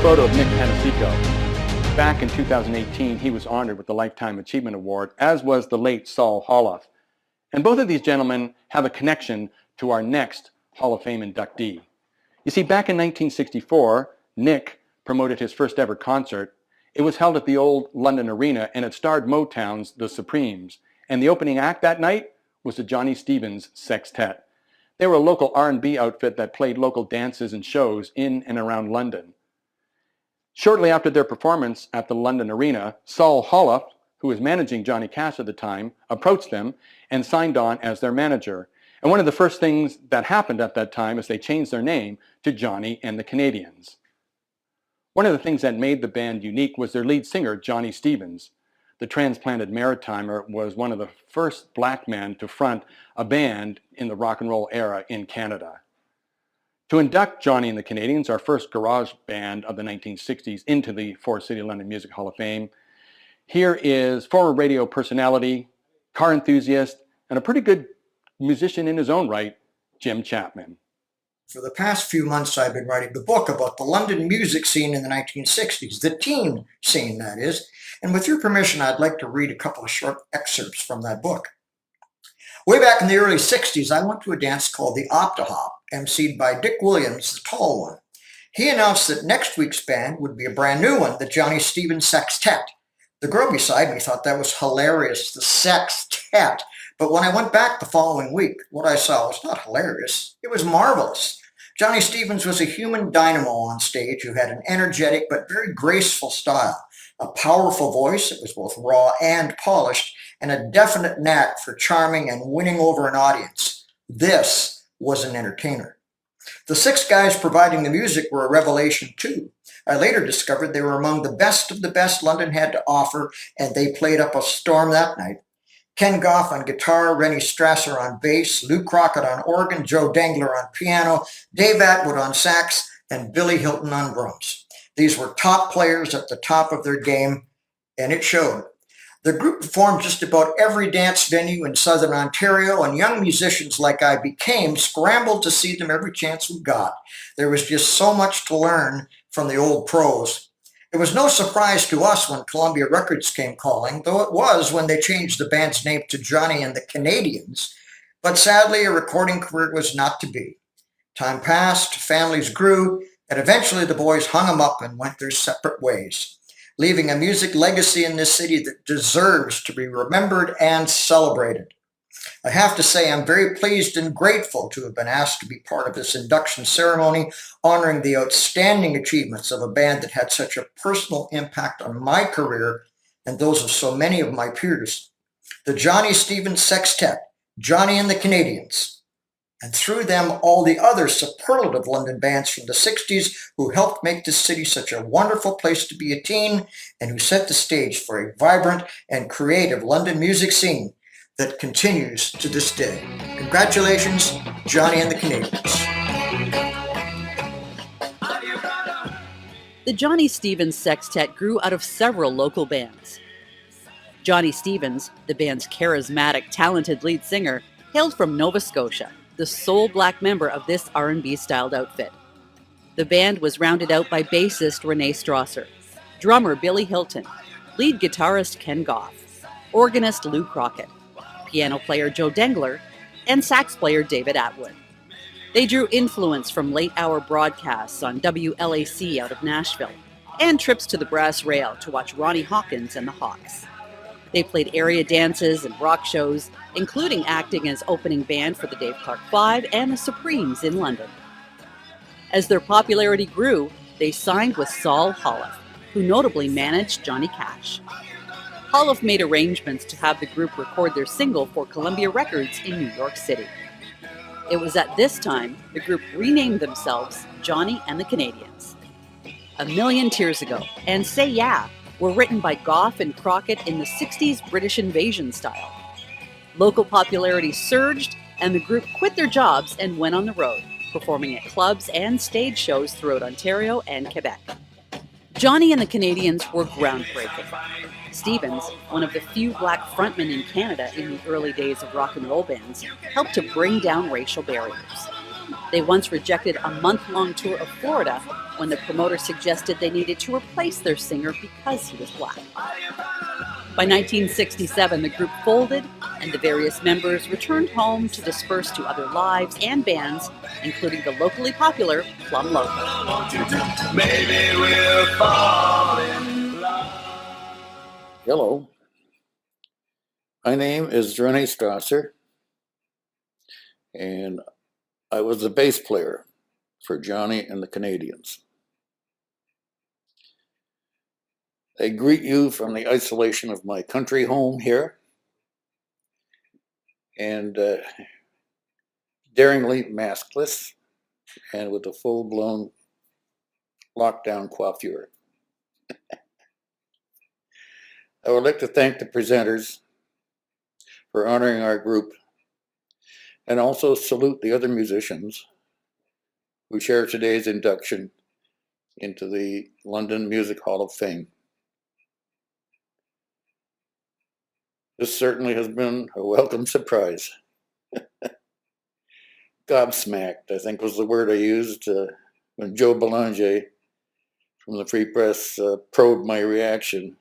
photo of Nick Panasico. Back in 2018, he was honored with the Lifetime Achievement Award, as was the late Saul Holoff. And both of these gentlemen have a connection to our next Hall of Fame inductee. You see, back in 1964, Nick promoted his first ever concert. It was held at the old London Arena, and it starred Motown's The Supremes. And the opening act that night was the Johnny Stevens Sextet. They were a local R&B outfit that played local dances and shows in and around London. Shortly after their performance at the London Arena, Saul Holoff, who was managing Johnny Cash at the time, approached them and signed on as their manager. And one of the first things that happened at that time is they changed their name to Johnny and the Canadians. One of the things that made the band unique was their lead singer, Johnny Stevens. The transplanted Maritimer was one of the first black men to front a band in the rock and roll era in Canada. To induct Johnny and the Canadians, our first garage band of the 1960s, into the Forest City London Music Hall of Fame, here is former radio personality, car enthusiast, and a pretty good musician in his own right, Jim Chapman. For the past few months, I've been writing the book about the London music scene in the 1960s, the teen scene, that is. And with your permission, I'd like to read a couple of short excerpts from that book. Way back in the early 60s, I went to a dance called the Optahop, emceed by Dick Williams, the tall one. He announced that next week's band would be a brand new one, the Johnny Stevens Sextet. The girl beside me thought that was hilarious, the sextet. But when I went back the following week, what I saw was not hilarious, it was marvelous. Johnny Stevens was a human dynamo on stage who had an energetic but very graceful style, a powerful voice that was both raw and polished, and a definite knack for charming and winning over an audience. This was an entertainer. The six guys providing the music were a revelation too. I later discovered they were among the best of the best London had to offer, and they played up a storm that night. Ken Goff on guitar, Rennie Strasser on bass, Lou Crockett on organ, Joe Dangler on piano, Dave Atwood on sax, and Billy Hilton on drums. These were top players at the top of their game, and it showed. The group performed just about every dance venue in southern Ontario, and young musicians like I became scrambled to see them every chance we got. There was just so much to learn from the old pros. It was no surprise to us when Columbia Records came calling, though it was when they changed the band's name to Johnny and the Canadians. But sadly, a recording career was not to be. Time passed, families grew, and eventually the boys hung them up and went their separate ways, leaving a music legacy in this city that deserves to be remembered and celebrated. I have to say I'm very pleased and grateful to have been asked to be part of this induction ceremony, honoring the outstanding achievements of a band that had such a personal impact on my career and those of so many of my peers. The Johnny Stevens Sextet, Johnny and the Canadians, and through them all the other superlative London bands from the 60s who helped make this city such a wonderful place to be a teen and who set the stage for a vibrant and creative London music scene that continues to this day. Congratulations, Johnny and the Canadians. The Johnny Stevens Sextet grew out of several local bands. Johnny Stevens, the band's charismatic, talented lead singer, hailed from Nova Scotia, the sole black member of this R&B-styled outfit. The band was rounded out by bassist Rennie Strasser, drummer Billy Hilton, lead guitarist Ken Goff, organist Lou Crockett, piano player Joe Dangler, and sax player David Atwood. They drew influence from late-hour broadcasts on WLAC out of Nashville and trips to the Brass Rail to watch Ronnie Hawkins and the Hawks. They played area dances and rock shows, including acting as opening band for the Dave Clark Five and the Supremes in London. As their popularity grew, they signed with Saul Holoff, who notably managed Johnny Cash. Holoff made arrangements to have the group record their single for Columbia Records in New York City. It was at this time the group renamed themselves Johnny and the Canadians. A Million Tears Ago and Say Yeah were written by Goff and Crockett in the 60s British invasion style. Local popularity surged, and the group quit their jobs and went on the road, performing at clubs and stage shows throughout Ontario and Quebec. Johnny and the Canadians were groundbreaking. Stevens, one of the few black frontmen in Canada in the early days of rock and roll bands, helped to bring down racial barriers. They once rejected a month-long tour of Florida when the promoter suggested they needed to replace their singer because he was black. By 1967, the group folded, and the various members returned home to disperse to other lives and bands, including the locally popular Plum Loco. Maybe we'll fall in love. Hello, my name is Rene Strasser, and I was the bass player for Johnny and the Canadians. I greet you from the isolation of my country home here, and daringly maskless and with a full-blown lockdown coiffure. I would like to thank the presenters for honoring our group and also salute the other musicians who share today's induction into the London Music Hall of Fame. This certainly has been a welcome surprise. Gobsmacked, I think was the word I used when Joe Belanger from the Free Press probed my reaction.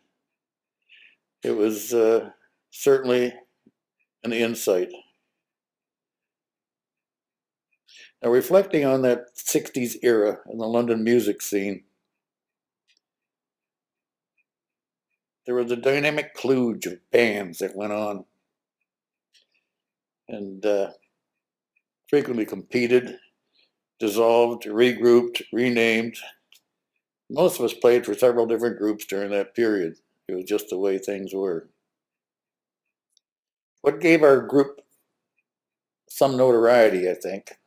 It was certainly an insight. Now, reflecting on that 60s era in the London music scene, there was a dynamic kludge of bands that went on and frequently competed, dissolved, regrouped, renamed. Most of us played for several different groups during that period. It was just the way things were. What gave our group some notoriety, I think,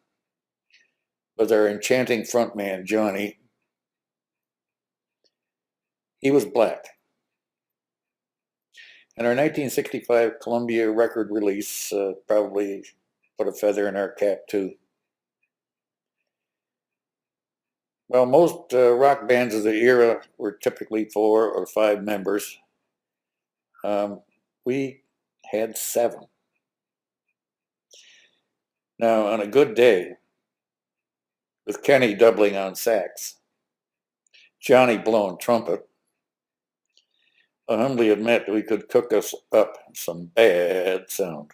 was our enchanting frontman, Johnny. He was black. And our 1965 Columbia record release probably put a feather in our cap too. Well, most rock bands of the era were typically 4 or 5 members. We had 7. Now, on a good day, with Kenny doubling on sax, Johnny blowing trumpet, I humbly admit we could cook us up some bad sound.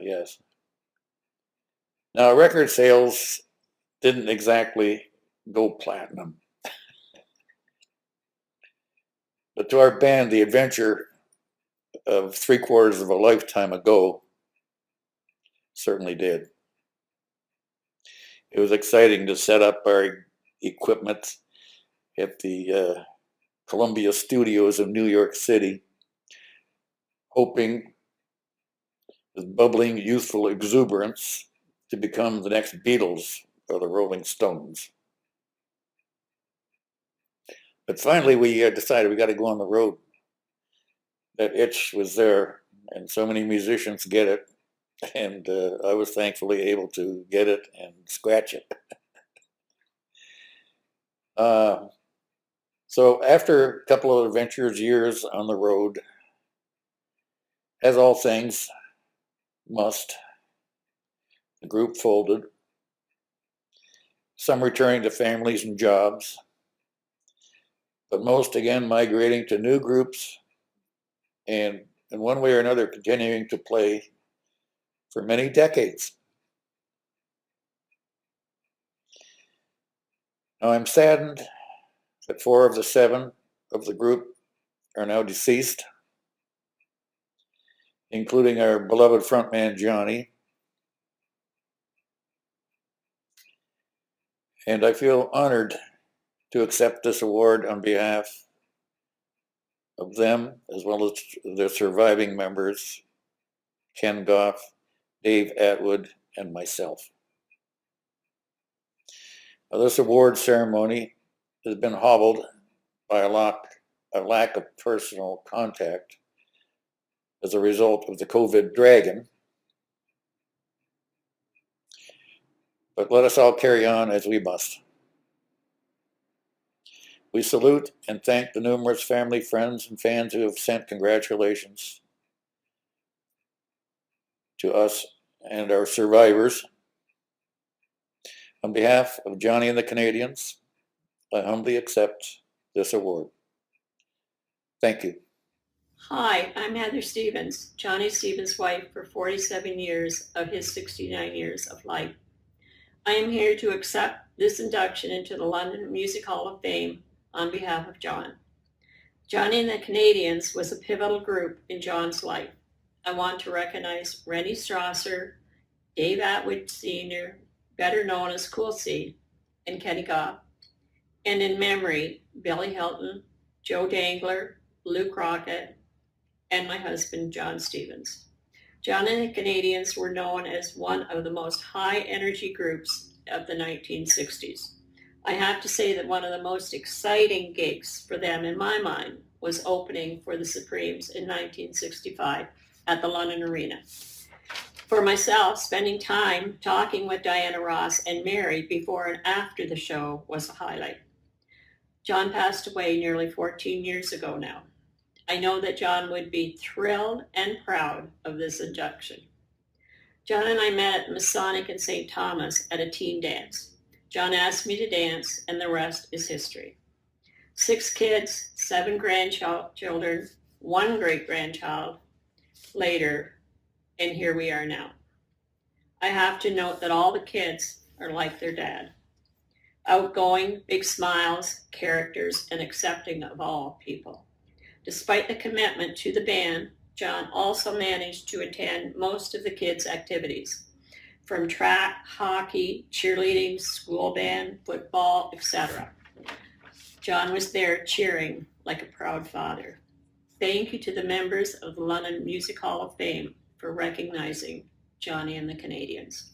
Yes. Now, record sales didn't exactly go platinum. But to our band, the adventure of 3/4 of a lifetime ago certainly did. It was exciting to set up our equipment at the Columbia Studios of New York City, hoping with bubbling youthful exuberance to become the next Beatles or the Rolling Stones. But finally, we decided we got to go on the road. That itch was there, and so many musicians get it, and I was thankfully able to get it and scratch it. So after a couple of adventurous years on the road, as all things must, the group folded, some returning to families and jobs, but most again migrating to new groups and in one way or another continuing to play for many decades. Now I'm saddened that 4 of the 7 of the group are now deceased, including our beloved frontman Johnny. And I feel honored to accept this award on behalf of them, as well as their surviving members, Ken Goff, Dave Atwood, and myself. Now, this award ceremony has been hobbled by a lack of personal contact as a result of the COVID dragon. But let us all carry on as we must. We salute and thank the numerous family, friends, and fans who have sent congratulations. to us and our survivors. On behalf of Johnny and the Canadians, I humbly accept this award. Thank you. Hi, I'm Heather Stevens, Johnny Stevens' wife for 47 years of his 69 years of life. I am here to accept this induction into the London Music Hall of Fame on behalf of John. Johnny and the Canadians was a pivotal group in John's life. I want to recognize Rennie Strasser, Dave Atwood Sr., better known as Cool C, and Kenny Kopp, and in memory, Billy Hilton, Joe Dangler, Lou Crockett, and my husband, John Stevens. John and the Canadians were known as one of the most high-energy groups of the 1960s. I have to say that one of the most exciting gigs for them, in my mind, was opening for the Supremes in 1965 at the London Arena. For myself, spending time talking with Diana Ross and Mary before and after the show was a highlight. John passed away nearly 14 years ago now. I know that John would be thrilled and proud of this induction. John and I met at Masonic in St. Thomas at a teen dance. John asked me to dance, and the rest is history. 6 kids, 7 grandchildren, 1 great-grandchild later, and here we are now. I have to note that all the kids are like their dad. Outgoing, big smiles, characters, and accepting of all people. Despite the commitment to the band, John also managed to attend most of the kids' activities, from track, hockey, cheerleading, school band, football, etc. John was there cheering like a proud father. Thank you to the members of the London Music Hall of Fame for recognizing Johnny and the Canadians.